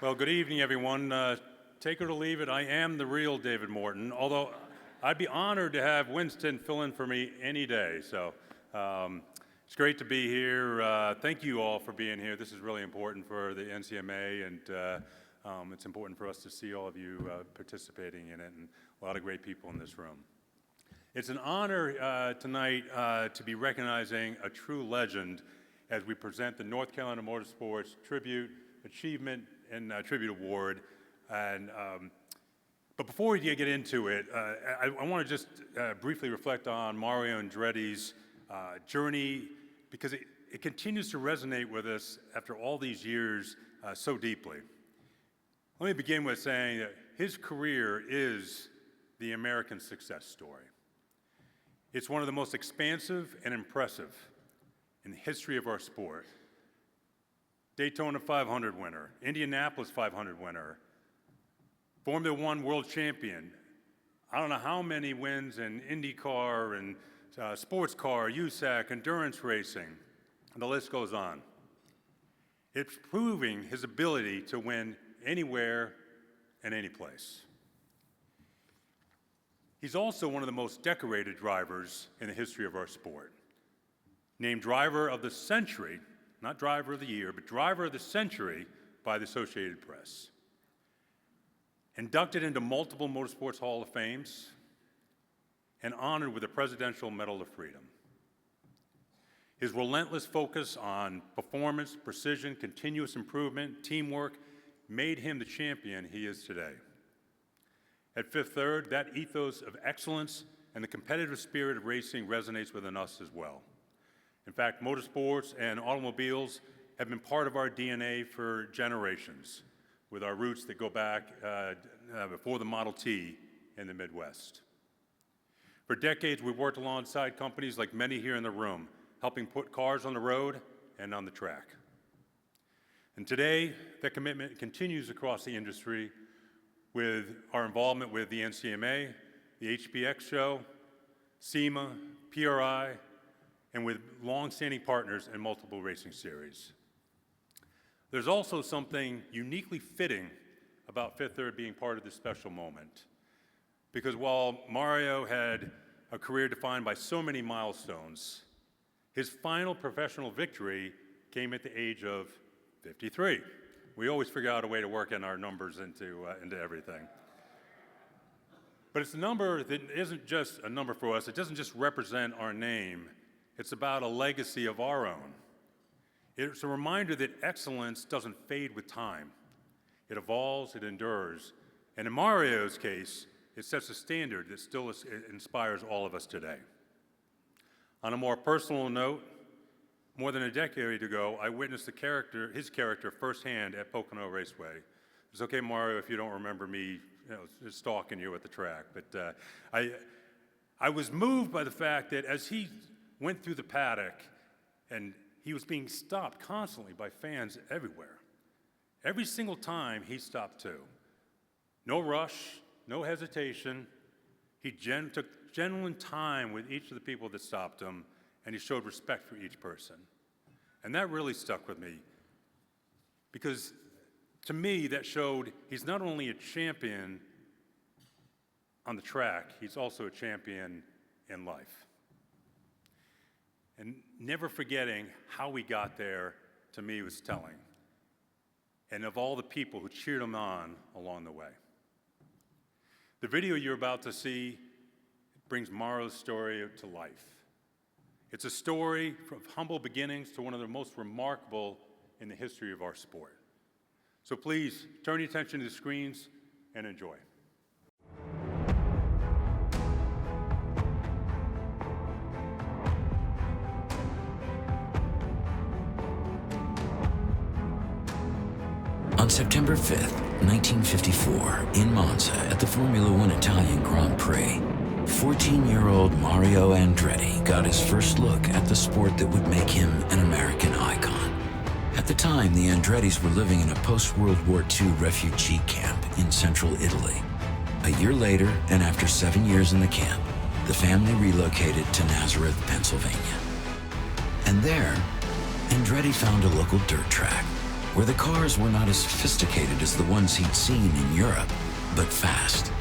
Well, good evening, everyone. Take it or leave it, I am the real David Morton, although I'd be honored to have Winston fill in for me any day. So it's great to be here. Thank you all for being here. This is really important for the NCMA, and it's important for us to see all of you participating in it, and a lot of great people in this room. It's an honor tonight to be recognizing a true legend as we present the North Carolina Motorsports Tribute Achievement and Tribute Award. But before we get into it, I want to just briefly reflect on Mario Andretti's journey, because it continues to resonate with us after all these years so deeply. Let me begin with saying that his career is the American success story. It's one of the most expansive and impressive in the history of our sport. Daytona 500 winner, Indianapolis 500 winner, Formula One world champion. I don't know how many wins in IndyCar and sports car, USAC, endurance racing, and the list goes on. It's proving his ability to win anywhere and any place. He's also one of the most decorated drivers in the history of our sport. Named Driver of the Century, not Driver of the Year, but Driver of the Century by the Associated Press. Inducted into multiple Motorsports Hall of Fames, and honored with the Presidential Medal of Freedom. His relentless focus on performance, precision, continuous improvement, teamwork made him the champion he is today. At Fifth Third, that ethos of excellence and the competitive spirit of racing resonates within us as well. In fact, motorsports and automobiles have been part of our DNA for generations, with our roots that go back before the Model T in the Midwest. For decades, we've worked alongside companies like many here in the room, helping put cars on the road and on the track. And today, that commitment continues across the industry with our involvement with the NCMA, the HPX show, SEMA, PRI, and with long-standing partners in multiple racing series. There's also something uniquely fitting about Fifth Third being part of this special moment. Because while Mario had a career defined by so many milestones, his final professional victory came at the age of 53. We always figure out a way to work in our numbers into everything. But it's a number that isn't just a number for us. It doesn't just represent our name. It's about a legacy of our own. It's a reminder that excellence doesn't fade with time. It evolves, it endures. And in Mario's case, it sets a standard that still inspires all of us today. On a more personal note, more than a decade ago, I witnessed his character firsthand at Pocono Raceway. It's okay, Mario, if you don't remember me stalking you at the track, but I was moved by the fact that as he went through the paddock, and he was being stopped constantly by fans everywhere. Every single time he stopped too. No rush, no hesitation. He took genuine time with each of the people that stopped him, and he showed respect for each person. And that really stuck with me, because to me that showed he's not only a champion on the track, he's also a champion in life. And never forgetting how we got there, to me, was telling. And of all the people who cheered him on along the way. The video you're about to see brings Mario's story to life. It's a story from humble beginnings to one of the most remarkable in the history of our sport. So please, turn your attention to the screens and enjoy. On September 5th, 1954, in Monza at the Formula One Italian Grand Prix, 14-year-old Mario Andretti got his first look at the sport that would make him an American icon. At the time, the Andrettis were living in a post-World War II refugee camp in central Italy. A year later, and after 7 years in the camp, the family relocated to Nazareth, Pennsylvania. And there, Andretti found a local dirt track where the cars were not as sophisticated as the ones he'd seen in Europe, but fast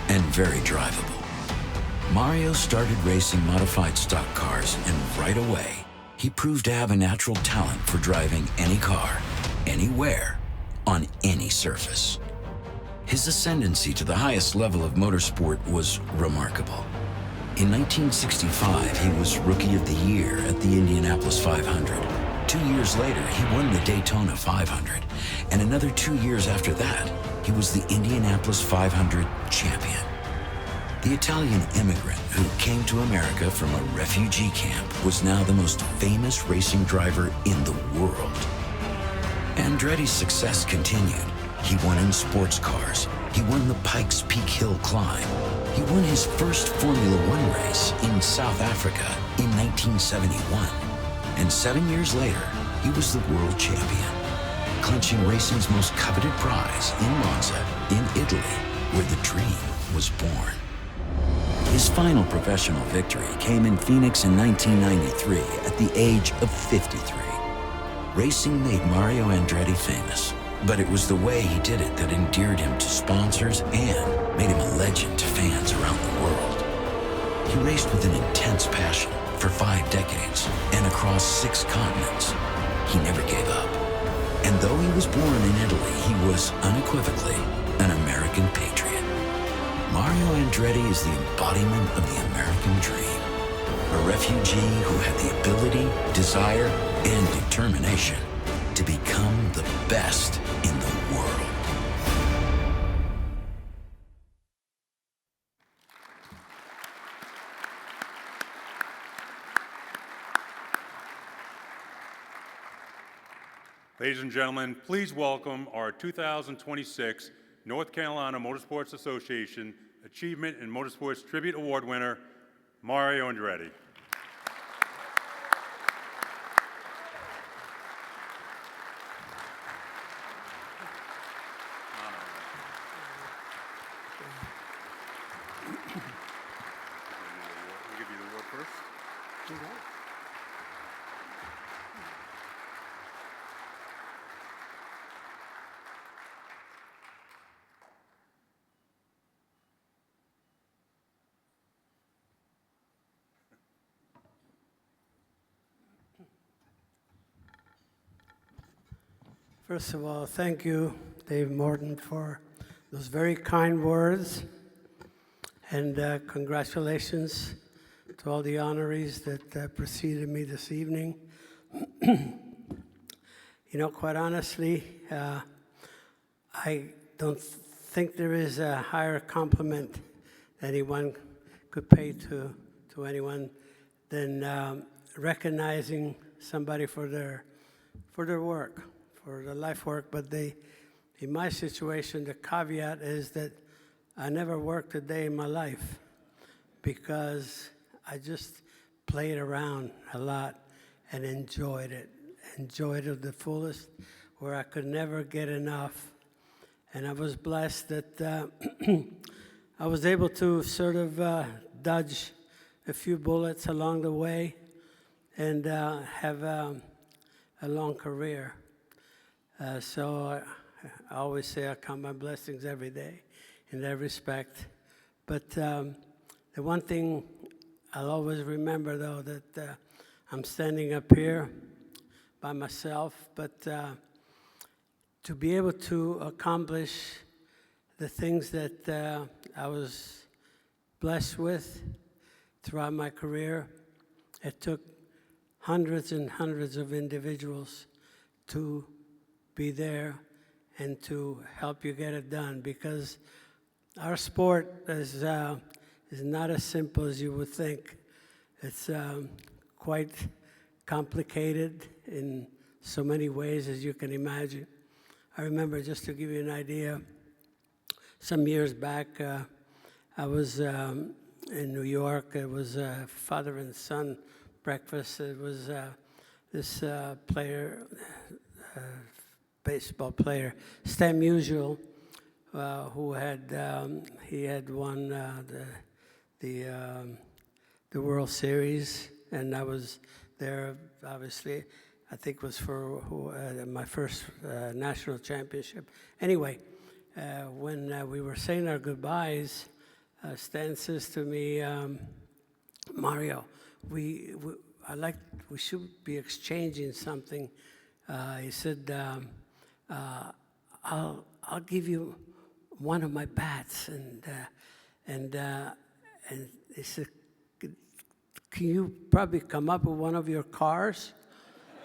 and very drivable. Mario started racing modified stock cars, and right away, he proved to have a natural talent for driving any car, anywhere, on any surface. His ascendancy to the highest level of motorsport was remarkable. In 1965, he was Rookie of the Year at the Indianapolis 500. 2 years later, he won the Daytona 500. And another 2 years after that, he was the Indianapolis 500 champion. The Italian immigrant who came to America from a refugee camp was now the most famous racing driver in the world. Andretti's success continued. He won in sports cars. He won the Pikes Peak Hill Climb. He won his first Formula One race in South Africa in 1971. And 7 years later, he was the world champion, clinching racing's most coveted prize in Monza, in Italy, where the dream was born. His final professional victory came in Phoenix in 1993 at the age of 53. Racing made Mario Andretti famous, but it was the way he did it that endeared him to sponsors and made him a legend to fans around the world. He raced with an intense passion for 5 decades and across 6 continents. He never gave up. And though he was born in Italy, he was unequivocally an American patriot. Mario Andretti is the embodiment of the American dream. A refugee who had the ability, desire, and determination to become the best in the world. Ladies and gentlemen, please welcome our 2026 North Carolina Motorsports Association Achievement in Motorsports Tribute Award winner, Mario Andretti. We'll give you the award first. First of all, thank you, Dave Morton, for those very kind words. And congratulations to all the honorees that preceded me this evening. You know, quite honestly, I don't think there is a higher compliment anyone could pay to anyone than recognizing somebody for their work, for the life work. But in my situation, the caveat is that I never worked a day in my life because I just played around a lot and enjoyed it to the fullest, where I could never get enough. And I was blessed that I was able to sort of dodge a few bullets along the way and have a long career. So I always say I count my blessings every day in that respect. But the one thing I'll always remember, though, that I'm standing up here by myself, but to be able to accomplish the things that I was blessed with throughout my career, it took hundreds and hundreds of individuals to be there and to help you get it done, because our sport is not as simple as you would think. It's quite complicated in so many ways, as you can imagine. I remember, just to give you an idea, some years back, I was in New York. It was a father and son breakfast. It was this player, baseball player, Stan Musial, who had won the World Series, and I was there, obviously. I think was for my first national championship. Anyway, when we were saying our goodbyes, Stan says to me, Mario, we should be exchanging something. He said, I'll give you one of my bats, and he said, can you probably come up with one of your cars?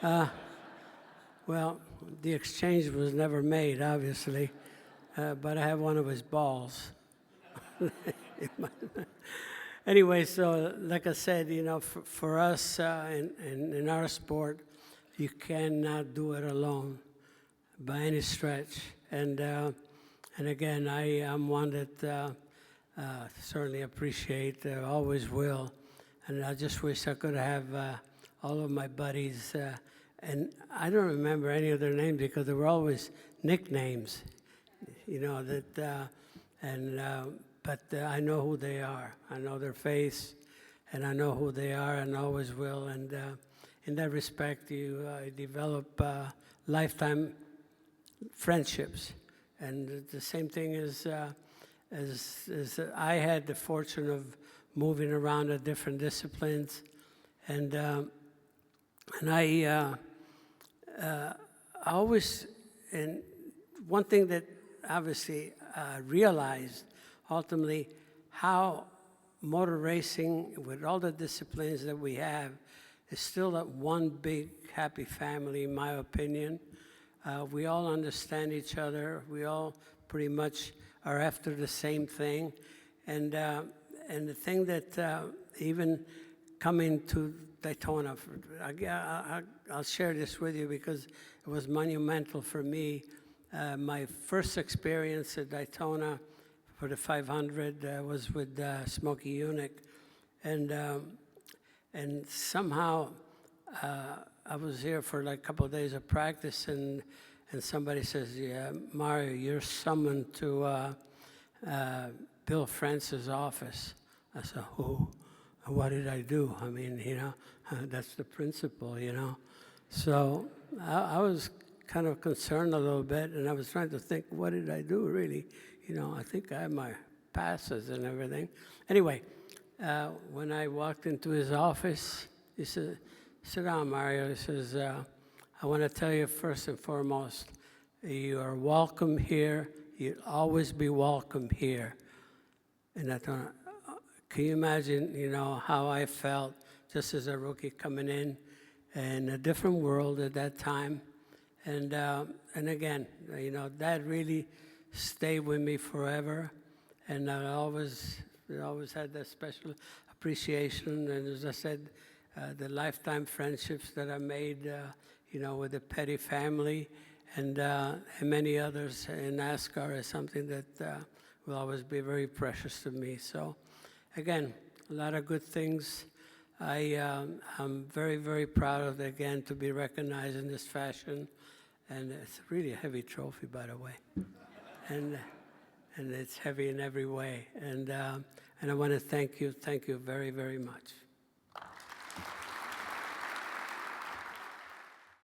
Well, the exchange was never made, obviously, but I have one of his balls. Anyway, so like I said, you know, for us in our sport, you cannot do it alone by any stretch. And again, I am one that certainly appreciate, always will. And I just wish I could have all of my buddies. And I don't remember any of their names because they were always nicknames, you know, but I know who they are. I know their face, and I know who they are, and always will. And in that respect, you develop lifetime friendships. And the same thing as I had the fortune of moving around to different disciplines, and I always, and one thing that obviously realized ultimately how motor racing, with all the disciplines that we have, is still that one big happy family, in my opinion. We all understand each other. We all pretty much are after the same thing. And the thing that even coming to Daytona, I'll share this with you because it was monumental for me. My first experience at Daytona for the 500 was with Smokey Yunick. And somehow I was here for like a couple of days of practice, and somebody says, yeah, Mario, you're summoned to Bill France's office. I said, who? What did I do? I mean, you know, that's the principal, you know. So I was kind of concerned a little bit, and I was trying to think, what did I do, really? You know, I think I have my passes and everything. Anyway, when I walked into his office, he said, sit down, Mario. He says, I want to tell you first and foremost, you are welcome here. You'll always be welcome here. And I thought, can you imagine, you know, how I felt just as a rookie coming in a different world at that time. And again, you know, that really stayed with me forever. And I always had that special appreciation. And as I said, the lifetime friendships that I made, you know, with the Petty family and many others in NASCAR is something that will always be very precious to me. So, again, a lot of good things. I'm very, very proud of it, again, to be recognized in this fashion. And it's really a heavy trophy, by the way. And it's heavy in every way. And I want to thank you very, very much.